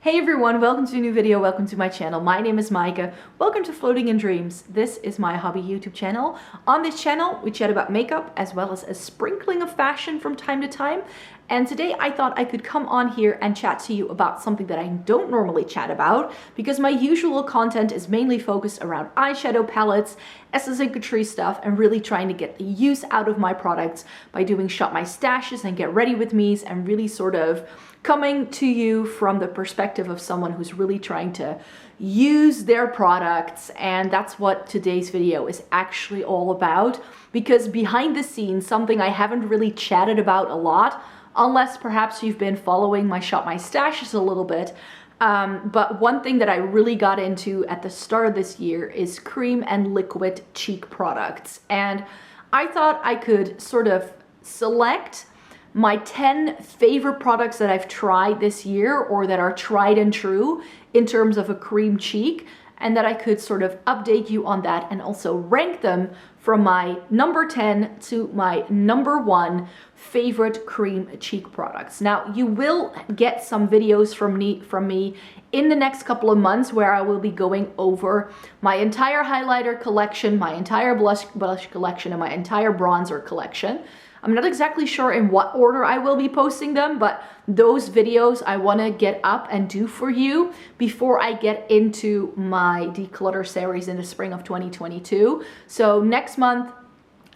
Hey everyone, welcome to a new video, welcome to my channel. My name is Maaike. Welcome to Floating in Dreams. This is my hobby YouTube channel. On this channel, we chat about makeup as well as a sprinkling of fashion from time to time. And today I thought I could come on here and chat to you about something that I don't normally chat about because my usual content is mainly focused around eyeshadow palettes, essence and couture stuff, and really trying to get the use out of my products by doing shop my stashes and get ready with me's and really sort of coming to you from the perspective of someone who's really trying to use their products. And that's what today's video is actually all about, because behind the scenes, something I haven't really chatted about a lot, unless perhaps you've been following my shop my stashes a little bit. But one thing that I really got into at the start of this year is cream and liquid cheek products. And I thought I could sort of select my 10 favorite products that I've tried this year or that are tried and true in terms of a cream cheek, and that I could sort of update you on that and also rank them from my number 10 to my number 1 favorite cream cheek products. Now, you will get some videos from me in the next couple of months where I will be going over my entire highlighter collection, my entire blush collection, and my entire bronzer collection. I'm not exactly sure in what order I will be posting them, but those videos I want to get up and do for you before I get into my declutter series in the spring of 2022. So next month,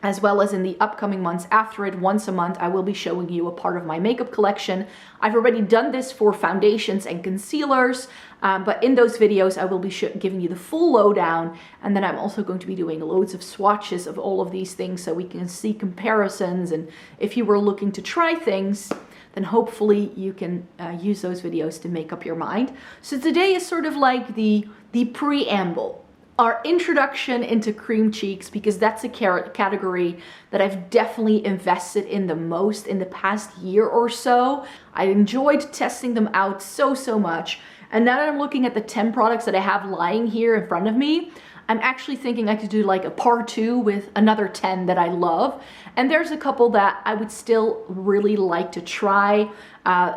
as well as in the upcoming months after it, once a month, I will be showing you a part of my makeup collection. I've already done this for foundations and concealers, but in those videos, I will be giving you the full lowdown. And then I'm also going to be doing loads of swatches of all of these things so we can see comparisons. And if you were looking to try things, then hopefully you can use those videos to make up your mind. So today is sort of like the preamble, our introduction into cream cheeks, because that's a category that I've definitely invested in the most in the past year or so. I enjoyed testing them out so much. And now that I'm looking at the 10 products that I have lying here in front of me, I'm actually thinking I could do like a part 2 with another 10 that I love. And there's a couple that I would still really like to try.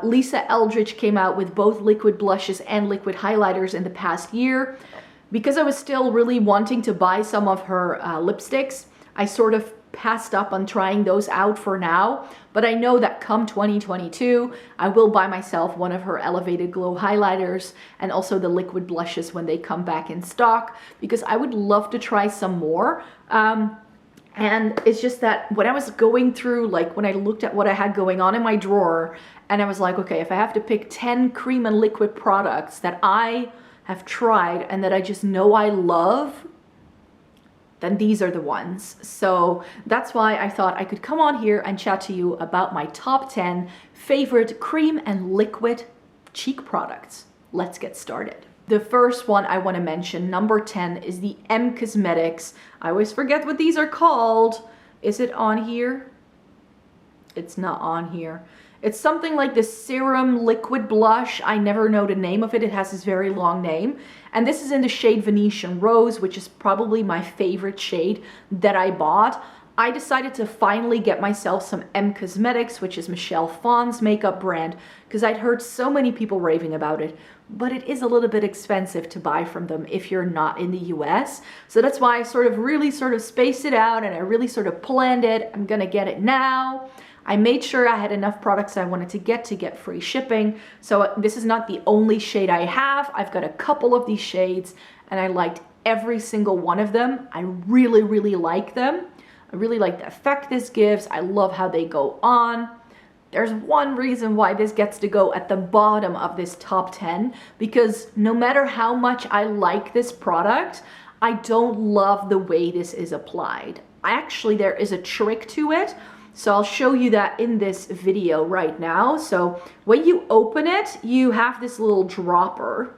Lisa Eldridge came out with both liquid blushes and liquid highlighters in the past year. Because I was still really wanting to buy some of her lipsticks, I sort of passed up on trying those out for now. But I know that come 2022, I will buy myself one of her Elevated Glow highlighters and also the liquid blushes when they come back in stock, because I would love to try some more. And it's just that when I was going through, like when I looked at what I had going on in my drawer, and I was like, okay, if I have to pick 10 cream and liquid products that I have tried and that I just know I love, then these are the ones. So that's why I thought I could come on here and chat to you about my top 10 favorite cream and liquid cheek products. Let's get started. The first one I want to mention, number 10, is the M Cosmetics. I always forget what these are called. Is it on here? It's not on here. It's something like the Serum liquid blush. I never know the name of it. It has this very long name. And this is in the shade Venetian Rose, which is probably my favorite shade that I bought. I decided to finally get myself some M Cosmetics, which is Michelle Phan's makeup brand, because I'd heard so many people raving about it. But it is a little bit expensive to buy from them if you're not in the US. So that's why I really spaced it out, and I really sort of planned it. I'm gonna get it now. I made sure I had enough products I wanted to get free shipping. So this is not the only shade I have. I've got a couple of these shades and I liked every single one of them. I really like them. I really like the effect this gives. I love how they go on. There's one reason why this gets to go at the bottom of this top 10, because no matter how much I like this product, I don't love the way this is applied. Actually, there is a trick to it. So I'll show you that in this video right now. So when you open it, you have this little dropper.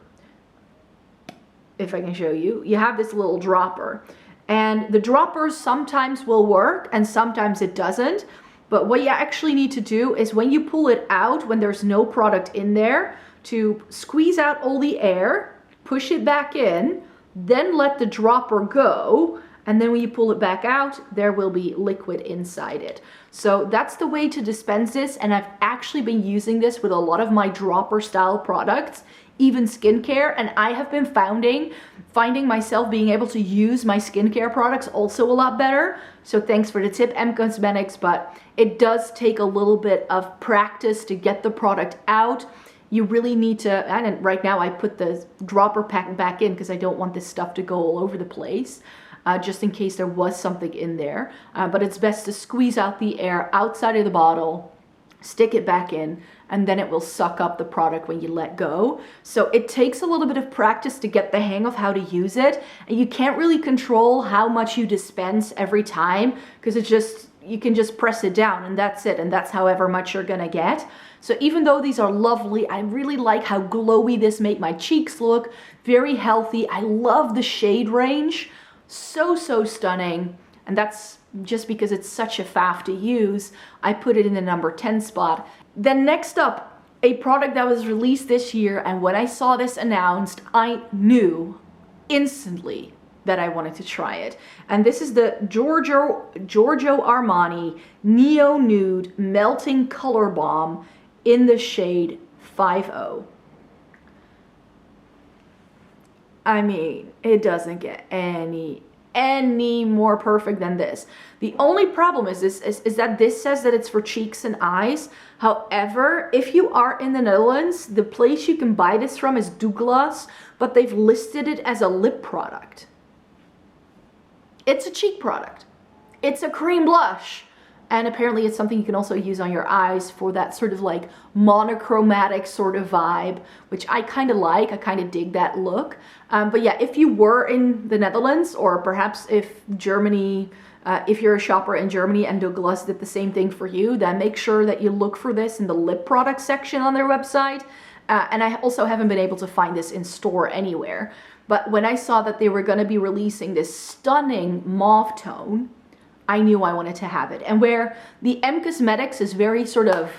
If I can show you, you have this little dropper. And the droppers sometimes will work and sometimes it doesn't. But what you actually need to do is when you pull it out, when there's no product in there, to squeeze out all the air, push it back in, then let the dropper go. and then when you pull it back out, there will be liquid inside it. So that's the way to dispense this, and I've actually been using this with a lot of my dropper style products, even skincare, and I have been finding myself being able to use my skincare products also a lot better. So thanks for the tip, M Cosmetics, but it does take a little bit of practice to get the product out. You really need to, and right now I put the dropper pack back in because I don't want this stuff to go all over the place, just in case there was something in there. But it's best to squeeze out the air outside of the bottle, stick it back in, and then it will suck up the product when you let go. So it takes a little bit of practice to get the hang of how to use it. And you can't really control how much you dispense every time, because it's just, you can just press it down and that's it. And that's however much you're gonna get. So even though these are lovely, I really like how glowy this make my cheeks look. Very healthy. I love the shade range. So stunning. And that's just because it's such a faff to use. I put it in the number 10 spot. Then next up, a product that was released this year, and when I saw this announced, I knew instantly that I wanted to try it. And this is the Giorgio Armani Neo Nude Melting Color Balm in the shade 50. I mean, it doesn't get any more perfect than this. The only problem is that this says that it's for cheeks and eyes. However, if you are in the Netherlands, the place you can buy this from is Douglas, but they've listed it as a lip product. It's a cheek product. It's a cream blush. And apparently it's something you can also use on your eyes for that sort of like monochromatic sort of vibe, which I kind of like. I kind of dig that look. But yeah, if you were in the Netherlands, or perhaps if Germany, if you're a shopper in Germany and Douglas did the same thing for you, then make sure that you look for this in the lip product section on their website. And I also haven't been able to find this in store anywhere. But when I saw that they were going to be releasing this stunning mauve tone, I knew I wanted to have it. And where the M Cosmetics is very sort of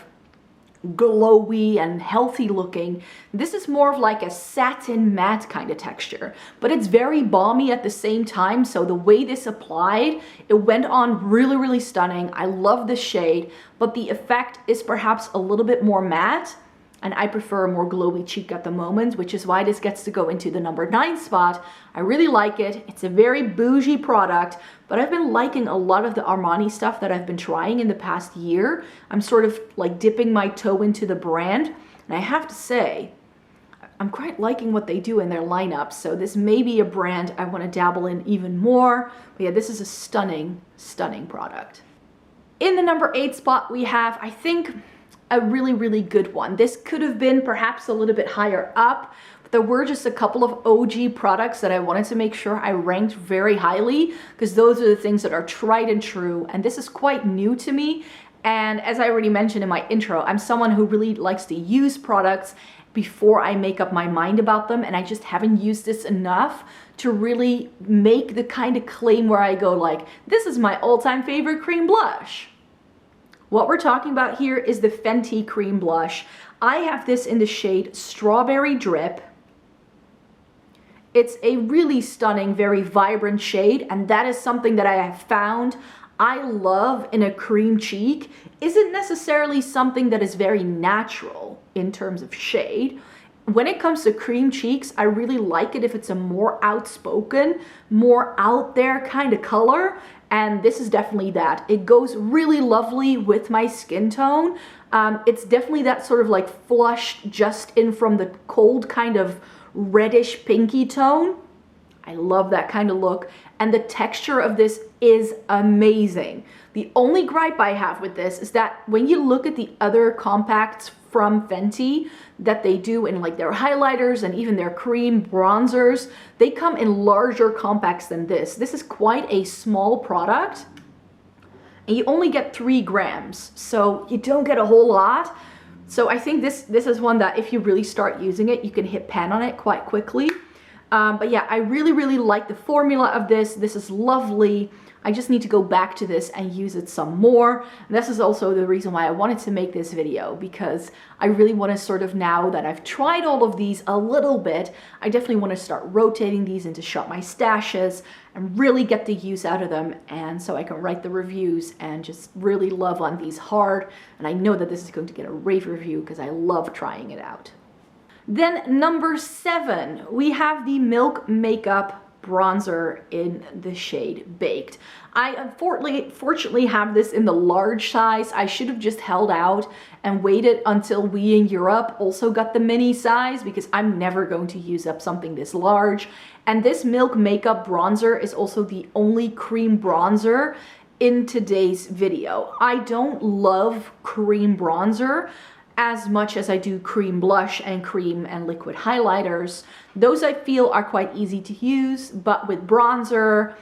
glowy and healthy looking, this is more of like a satin matte kind of texture, but it's very balmy at the same time. So the way this applied, it went on really stunning. I love the shade, but the effect is perhaps a little bit more matte, and I prefer a more glowy cheek at the moment, which is why this gets to go into the number 9 spot. I really like it. It's a very bougie product, but I've been liking a lot of the Armani stuff that I've been trying in the past year. I'm sort of like dipping my toe into the brand, and I have to say, I'm quite liking what they do in their lineup. So this may be a brand I want to dabble in even more. But yeah, this is a stunning product. In the number 8 spot, we have, I think, a really good one. This could have been perhaps a little bit higher up, but there were just a couple of OG products that I wanted to make sure I ranked very highly, because those are the things that are tried and true, and this is quite new to me. And as I already mentioned in my intro, I'm someone who really likes to use products before I make up my mind about them, and I just haven't used this enough to really make the kind of claim where I go like, this is my all-time favorite cream blush. What we're talking about here is the Fenty cream blush. I have this in the shade Strawberry Drip. It's a really stunning, very vibrant shade, and that is something that I have found I love in a cream cheek. Isn't necessarily something that is very natural in terms of shade. When it comes to cream cheeks, I really like it if it's a more outspoken, more out there kind of color. And this is definitely that. It goes really lovely with my skin tone. It's definitely that sort of like flushed just in from the cold kind of reddish pinky tone. I love that kind of look. And the texture of this is amazing. The only gripe I have with this is that when you look at the other compacts from Fenty that they do in like their highlighters and even their cream bronzers, they come in larger compacts than this. This is quite a small product, and you only get 3 grams, so you don't get a whole lot. So I think this is one that if you really start using it, you can hit pan on it quite quickly. But yeah, I really like the formula of this. This is lovely. I just need to go back to this and use it some more. And this is also the reason why I wanted to make this video, because I really want to sort of, now that I've tried all of these a little bit, I definitely want to start rotating these into Shop My Stashes and really get the use out of them, and so I can write the reviews and just really love on these hard. And I know that this is going to get a rave review because I love trying it out. Then number 7, we have the Milk Makeup bronzer in the shade Baked. I unfortunately have this in the large size. I should have just held out and waited until we in Europe also got the mini size, because I'm never going to use up something this large. And this Milk Makeup bronzer is also the only cream bronzer in today's video. I don't love cream bronzer as much as I do cream blush and cream and liquid highlighters. Those I feel are quite easy to use, but with bronzer,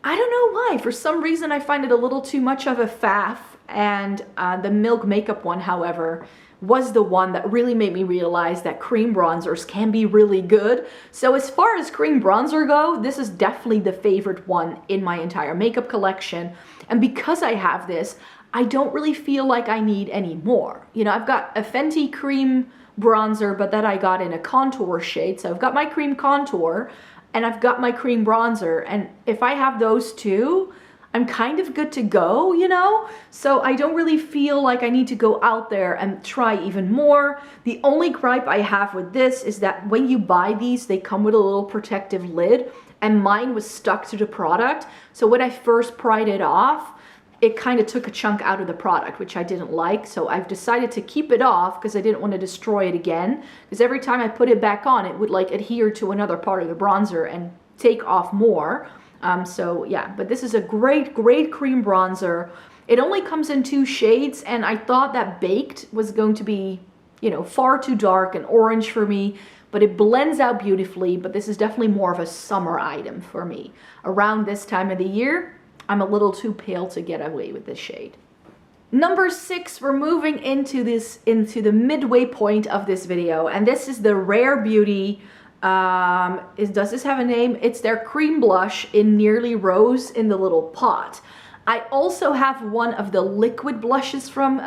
I don't know why. For some reason I find it a little too much of a faff, and the Milk Makeup one, however, was the one that really made me realize that cream bronzers can be really good. So as far as cream bronzer go, this is definitely the favorite one in my entire makeup collection. And because I have this, I don't really feel like I need any more. You know, I've got a Fenty cream bronzer, but that I got in a contour shade. So I've got my cream contour and I've got my cream bronzer. And if I have those two, I'm kind of good to go, you know? So I don't really feel like I need to go out there and try even more. The only gripe I have with this is that when you buy these, they come with a little protective lid, and mine was stuck to the product. So when I first pried it off, it kind of took a chunk out of the product, which I didn't like. So I've decided to keep it off because I didn't want to destroy it again. Because every time I put it back on, it would like adhere to another part of the bronzer and take off more. So yeah, but this is a great cream bronzer. It only comes in 2 shades, and I thought that Baked was going to be, you know, far too dark and orange for me, but it blends out beautifully. But this is definitely more of a summer item for me. Around this time of the year, I'm a little too pale to get away with this shade. Number 6, we're moving into the midway point of this video, and this is the Rare Beauty. Does this have a name? It's their cream blush in Nearly Rose in the little pot. I also have one of the liquid blushes from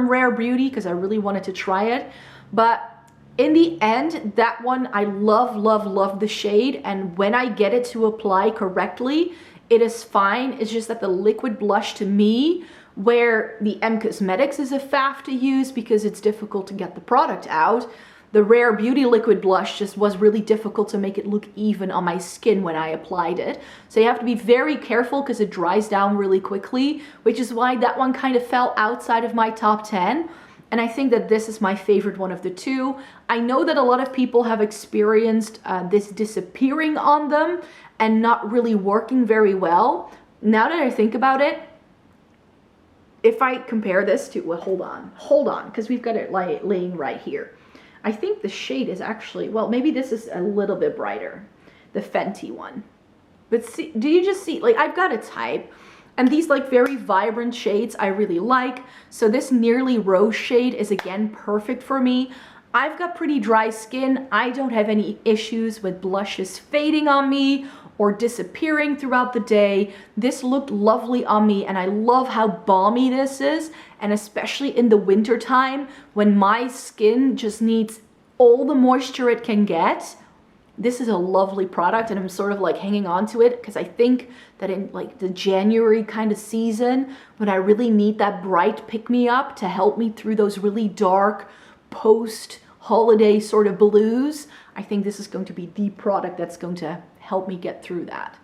Rare Beauty because I really wanted to try it. But in the end, that one, I love the shade. And when I get it to apply correctly, it is fine. It's just that the liquid blush, to me, where the M Cosmetics is a faff to use because it's difficult to get the product out, the Rare Beauty liquid blush just was really difficult to make it look even on my skin when I applied it. So you have to be very careful because it dries down really quickly, which is why that one kind of fell outside of my top 10. And I think that this is my favorite one of the 2. I know that a lot of people have experienced this disappearing on them and not really working very well. Now that I think about it, if I compare this to, well, hold on, because we've got it laying right here. I think the shade is actually, well, maybe this is a little bit brighter, the Fenty one. But see, do you just see, like, I've got a type, and these like very vibrant shades I really like. So this Nearly Rose shade is again perfect for me. I've got pretty dry skin. I don't have any issues with blushes fading on me or disappearing throughout the day. This looked lovely on me, and I love how balmy this is, and especially in the winter time when my skin just needs all the moisture it can get. This is a lovely product, and I'm sort of like hanging on to it because I think that in like the January kind of season, when I really need that bright pick-me-up to help me through those really dark post-holiday sort of blues, I think this is going to be the product that's going to help me get through that.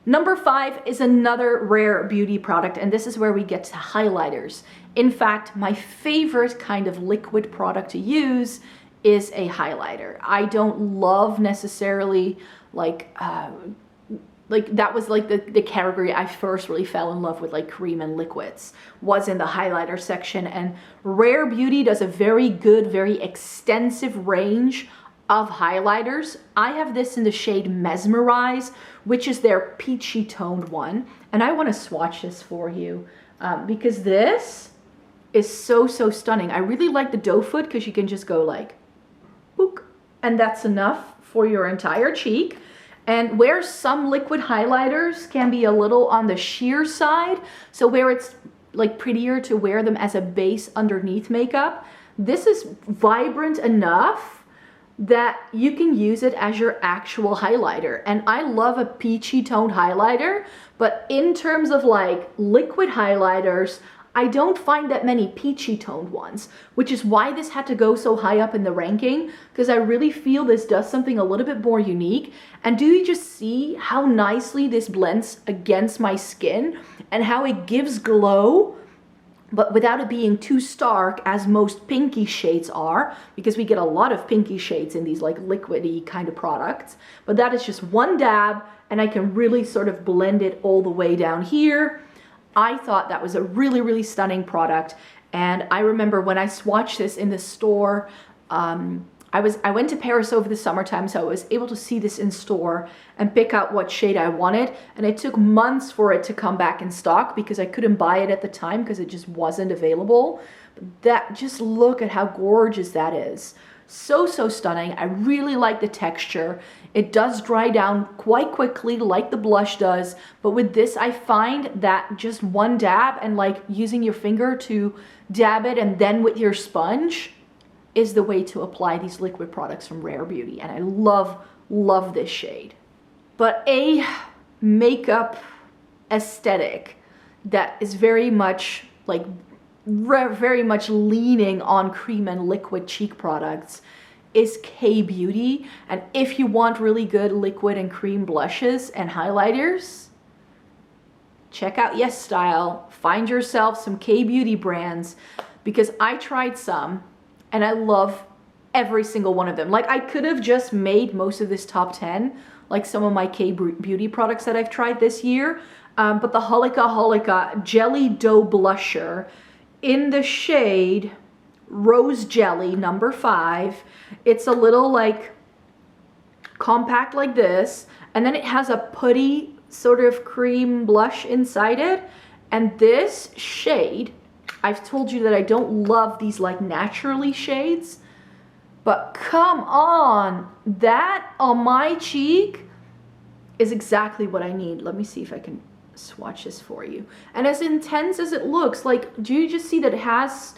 Number 5 is another Rare Beauty product, and this is where we get to highlighters. In fact, my favorite kind of liquid product to use is a highlighter. I don't love necessarily like that was like the category I first really fell in love with, like cream and liquids, was in the highlighter section. And Rare Beauty does a very good, very extensive range of highlighters. I have this in the shade Mesmerize, which is their peachy toned one. And I want to swatch this for you because this is so stunning. I really like the doe foot because you can just go like, book, and that's enough for your entire cheek. And where some liquid highlighters can be a little on the sheer side, so where it's like prettier to wear them as a base underneath makeup, this is vibrant enough that you can use it as your actual highlighter. And I love a peachy toned highlighter, but in terms of like liquid highlighters, I don't find that many peachy toned ones, which is why this had to go so high up in the ranking, because I really feel this does something a little bit more unique. And do you just see how nicely this blends against my skin and how it gives glow, but without it being too stark as most pinky shades are, because we get a lot of pinky shades in these like liquidy kind of products. But that is just one dab and I can really sort of blend it all the way down here. I thought that was a really, really stunning product. And I remember when I swatched this in the store, I went to Paris over the summertime, so I was able to see this in store and pick out what shade I wanted. And it took months for it to come back in stock because I couldn't buy it at the time because it just wasn't available. But just look at how gorgeous that is. So, so stunning. I really like the texture. It does dry down quite quickly like the blush does, but with this I find that just one dab and like using your finger to dab it and then with your sponge is the way to apply these liquid products from Rare Beauty. And I love this shade. But a makeup aesthetic that is very much like very much leaning on cream and liquid cheek products is K-Beauty. And if you want really good liquid and cream blushes and highlighters, check out Yes Style. Find yourself some K-Beauty brands, because I tried some and I love every single one of them. Like I could have just made most of this top 10, like some of my K-Beauty products that I've tried this year. But the Holika Holika Jelly Dough Blusher in the shade Rose Jelly number 5. It's a little like compact like this, and then it has a putty sort of cream blush inside it. And this shade, I've told you that I don't love these like naturally shades, but come on, that on my cheek is exactly what I need. Let me see if I can swatch this for you. And as intense as it looks, like, do you just see that it has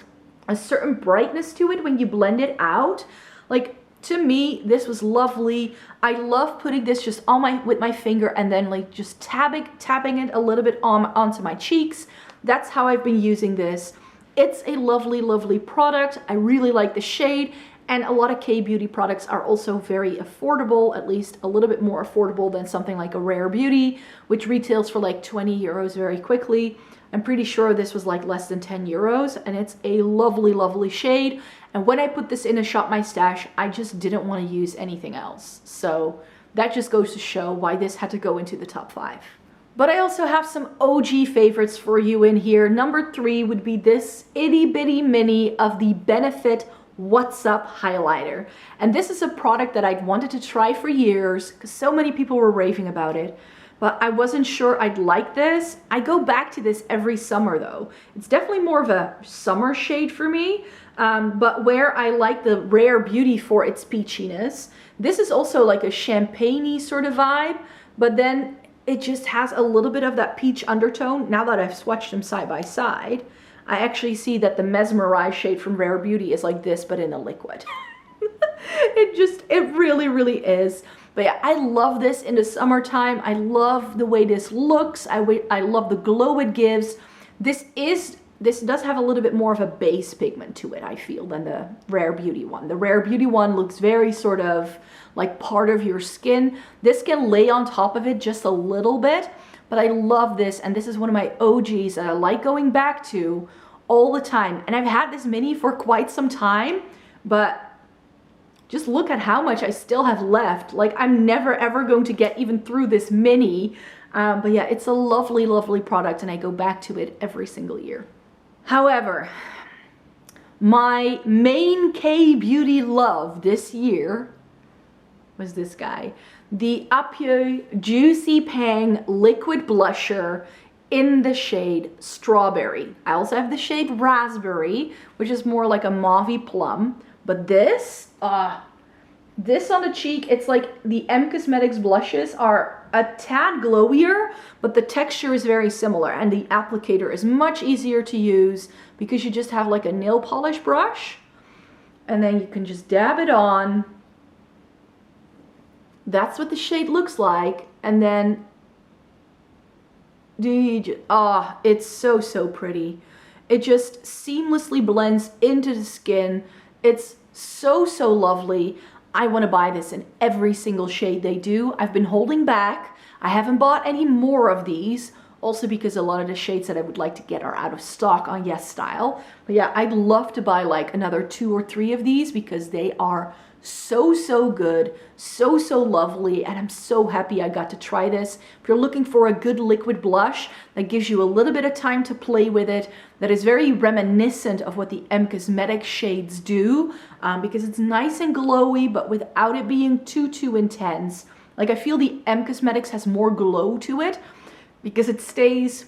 a certain brightness to it when you blend it out? Like, to me, this was lovely. I love putting this just on with my finger and then like just tapping it a little bit onto my cheeks. That's how I've been using this. It's a lovely, lovely product. I really like the shade. And a lot of K-Beauty products are also very affordable, at least a little bit more affordable than something like a Rare Beauty, which retails for like 20 euros very quickly. I'm pretty sure this was like less than 10 euros, and it's a lovely, lovely shade. And when I put this in a Shop My Stash, I just didn't want to use anything else. So that just goes to show why this had to go into the top 5. But I also have some OG favorites for you in here. Number 3 would be this itty bitty mini of the Benefit What's Up highlighter. And this is a product that I'd wanted to try for years because so many people were raving about it, but I wasn't sure I'd like this. I go back to this every summer though. It's definitely more of a summer shade for me, but where I like the Rare Beauty for its peachiness, this is also like a champagne-y sort of vibe, but then it just has a little bit of that peach undertone. Now that I've swatched them side by side, I actually see that the Mesmerize shade from Rare Beauty is like this, but in a liquid. It really, really is. But yeah, I love this in the summertime. I love the way this looks. I love the glow it gives. This does have a little bit more of a base pigment to it, I feel, than the Rare Beauty one. The Rare Beauty one looks very sort of like part of your skin. This can lay on top of it just a little bit. But I love this, and this is one of my OGs that I like going back to all the time. And I've had this mini for quite some time, but just look at how much I still have left. Like, I'm never ever going to get even through this mini. But yeah, it's a lovely, lovely product, and I go back to it every single year. However, my main K-Beauty love this year was this guy. The Apio Juicy Pang Liquid Blusher in the shade Strawberry. I also have the shade Raspberry, which is more like a mauvey plum. But this, This on the cheek, it's like the M Cosmetics blushes are a tad glowier, but the texture is very similar and the applicator is much easier to use because you just have like a nail polish brush and then you can just dab it on. That's what the shade looks like. And then, it's so, so pretty. It just seamlessly blends into the skin. It's so, so lovely. I want to buy this in every single shade they do. I've been holding back. I haven't bought any more of these. Also because a lot of the shades that I would like to get are out of stock on Yes Style. But yeah, I'd love to buy like another 2 or 3 of these because they are so, so good, so, so lovely, and I'm so happy I got to try this. If you're looking for a good liquid blush that gives you a little bit of time to play with it, that is very reminiscent of what the M Cosmetics shades do, because it's nice and glowy, but without it being too intense. Like, I feel the M Cosmetics has more glow to it, because it stays,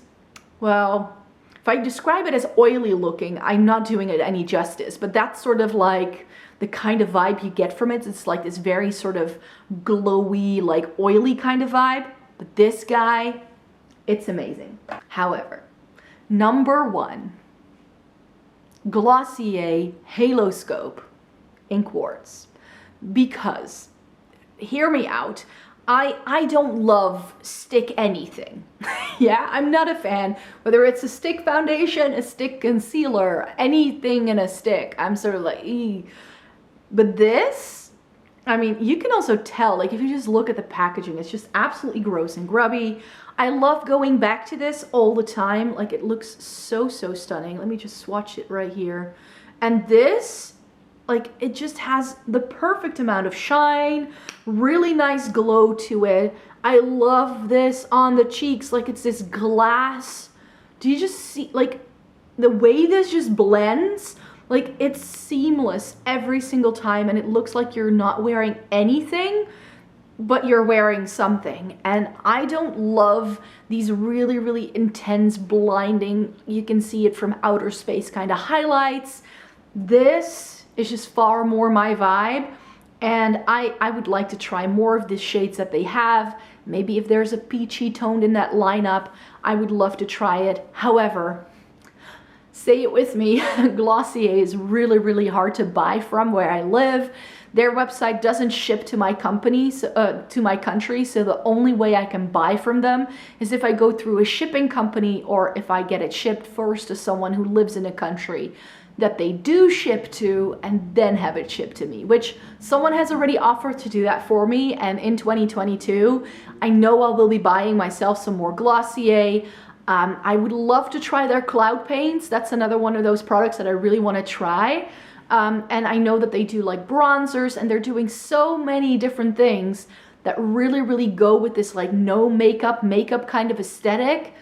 well, if I describe it as oily looking, I'm not doing it any justice, but that's sort of like the kind of vibe you get from it. It's like this very sort of glowy, like oily kind of vibe. But this guy, it's amazing. However, number 1, Glossier Haloscope in quartz. Because, hear me out, I don't love stick anything. Yeah, I'm not a fan. Whether it's a stick foundation, a stick concealer, anything in a stick, I'm sort of like, eee. But this, I mean, you can also tell, like if you just look at the packaging, it's just absolutely gross and grubby. I love going back to this all the time. Like, it looks so, so stunning. Let me just swatch it right here. And this, like, it just has the perfect amount of shine, really nice glow to it. I love this on the cheeks. Like, it's this glass. Do you just see, like, the way this just blends? Like, it's seamless every single time, and it looks like you're not wearing anything, but you're wearing something. And I don't love these really, really intense, blinding, you can see it from outer space kind of highlights. This is just far more my vibe, and I would like to try more of the shades that they have. Maybe if there's a peachy toned in that lineup, I would love to try it. However, say it with me, Glossier is really, really hard to buy from where I live. Their website doesn't ship to my company, to my country, so the only way I can buy from them is if I go through a shipping company or if I get it shipped first to someone who lives in a country that they do ship to and then have it shipped to me, which someone has already offered to do that for me. And in 2022, I know I will be buying myself some more Glossier. I would love to try their cloud paints. That's another one of those products that I really want to try. And I know that they do like bronzers, and they're doing so many different things that really, really go with this like no makeup kind of aesthetic.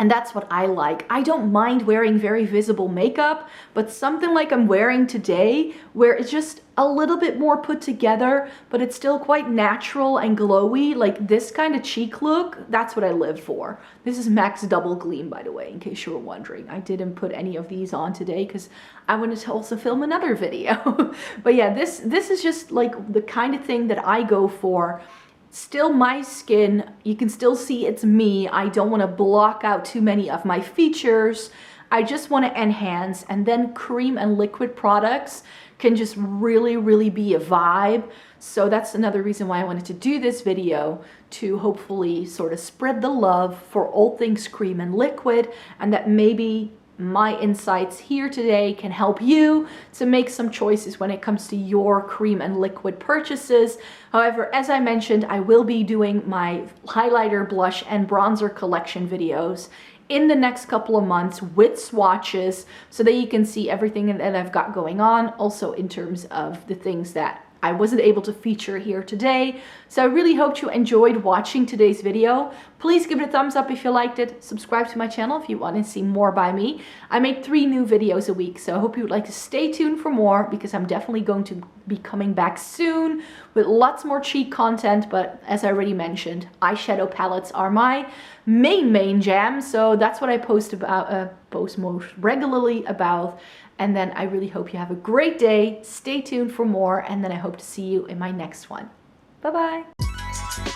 And that's what I like. I don't mind wearing very visible makeup, but something like I'm wearing today, where it's just a little bit more put together, but it's still quite natural and glowy, like this kind of cheek look, that's what I live for. This is Max Double Gleam, by the way, in case you were wondering. I didn't put any of these on today because I wanted to also film another video. But yeah, this is just like the kind of thing that I go for. Still my skin, you can still see it's me. I don't want to block out too many of my features. I just want to enhance, and then cream and liquid products can just really, really be a vibe. So that's another reason why I wanted to do this video, to hopefully sort of spread the love for all things cream and liquid, and that maybe my insights here today can help you to make some choices when it comes to your cream and liquid purchases. However, as I mentioned, I will be doing my highlighter, blush, and bronzer collection videos in the next couple of months with swatches, so that you can see everything that I've got going on, also in terms of the things that I wasn't able to feature here today. So I really hope you enjoyed watching today's video. Please give it a thumbs up if you liked it. Subscribe to my channel if you want to see more by me. I make 3 new videos a week, so I hope you would like to stay tuned for more, because I'm definitely going to be coming back soon with lots more cheek content. But as I already mentioned, eyeshadow palettes are my main jam, so that's what I post most regularly about. And then I really hope you have a great day. Stay tuned for more, and then I hope to see you in my next one. Bye bye.